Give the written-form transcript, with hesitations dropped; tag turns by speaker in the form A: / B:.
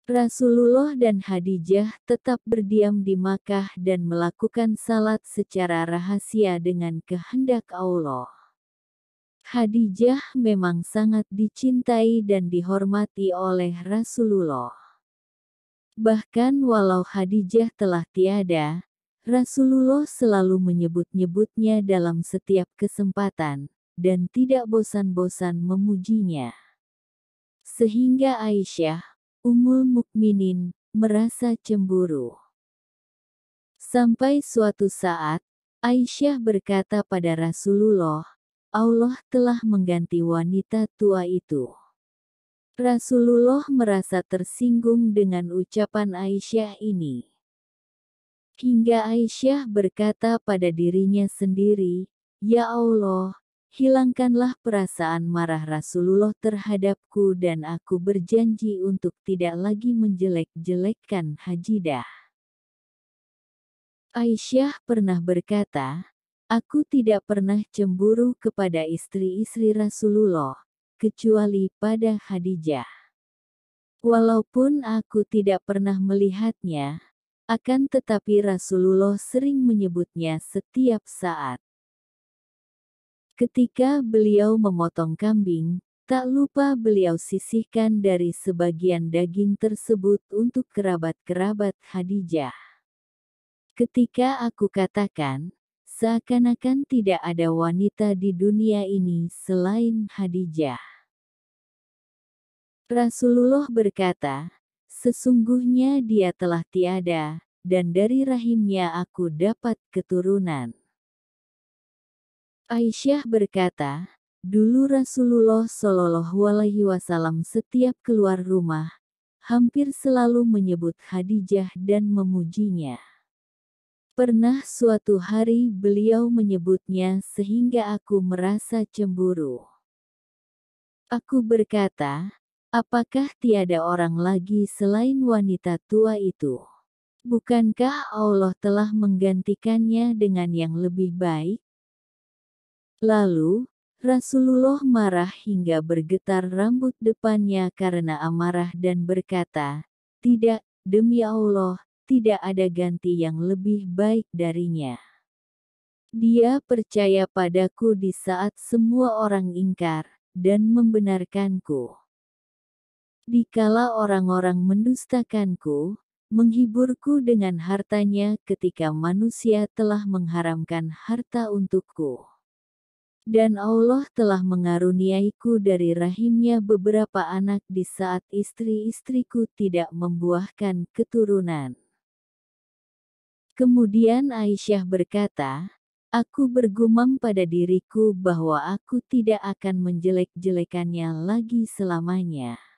A: Rasulullah dan Khadijah tetap berdiam di Makkah dan melakukan salat secara rahasia dengan kehendak Allah. Khadijah memang sangat dicintai dan dihormati oleh Rasulullah. Bahkan walau Khadijah telah tiada, Rasulullah selalu menyebut-nyebutnya dalam setiap kesempatan, dan tidak bosan-bosan memujinya. Sehingga Aisyah, Ummul Mukminin, merasa cemburu. Sampai suatu saat, Aisyah berkata pada Rasulullah, Allah telah mengganti wanita tua itu. Rasulullah merasa tersinggung dengan ucapan Aisyah ini. Hingga Aisyah berkata pada dirinya sendiri, Ya Allah, hilangkanlah perasaan marah Rasulullah terhadapku dan aku berjanji untuk tidak lagi menjelek-jelekkan Hajidah. Aisyah pernah berkata, aku tidak pernah cemburu kepada istri-istri Rasulullah, kecuali pada Khadijah. Walaupun aku tidak pernah melihatnya, akan tetapi Rasulullah sering menyebutnya setiap saat. Ketika beliau memotong kambing, tak lupa beliau sisihkan dari sebagian daging tersebut untuk kerabat-kerabat Khadijah. Ketika aku katakan, seakan-akan tidak ada wanita di dunia ini selain Khadijah. Rasulullah berkata, sesungguhnya dia telah tiada, dan dari rahimnya aku dapat keturunan. Aisyah berkata, dulu Rasulullah Shallallahu Alaihi Wasallam setiap keluar rumah, hampir selalu menyebut Khadijah dan memujinya. Pernah suatu hari beliau menyebutnya sehingga aku merasa cemburu. Aku berkata, apakah tiada orang lagi selain wanita tua itu? Bukankah Allah telah menggantikannya dengan yang lebih baik? Lalu, Rasulullah marah hingga bergetar rambut depannya karena amarah dan berkata, tidak, demi Allah, tidak ada ganti yang lebih baik darinya. Dia percaya padaku di saat semua orang ingkar, dan membenarkanku. Dikala orang-orang mendustakanku, menghiburku dengan hartanya ketika manusia telah mengharamkan harta untukku. Dan Allah telah mengaruniaiku dari rahimnya beberapa anak di saat istri-istriku tidak membuahkan keturunan. Kemudian Aisyah berkata, aku bergumam pada diriku bahwa aku tidak akan menjelek-jelekannya lagi selamanya.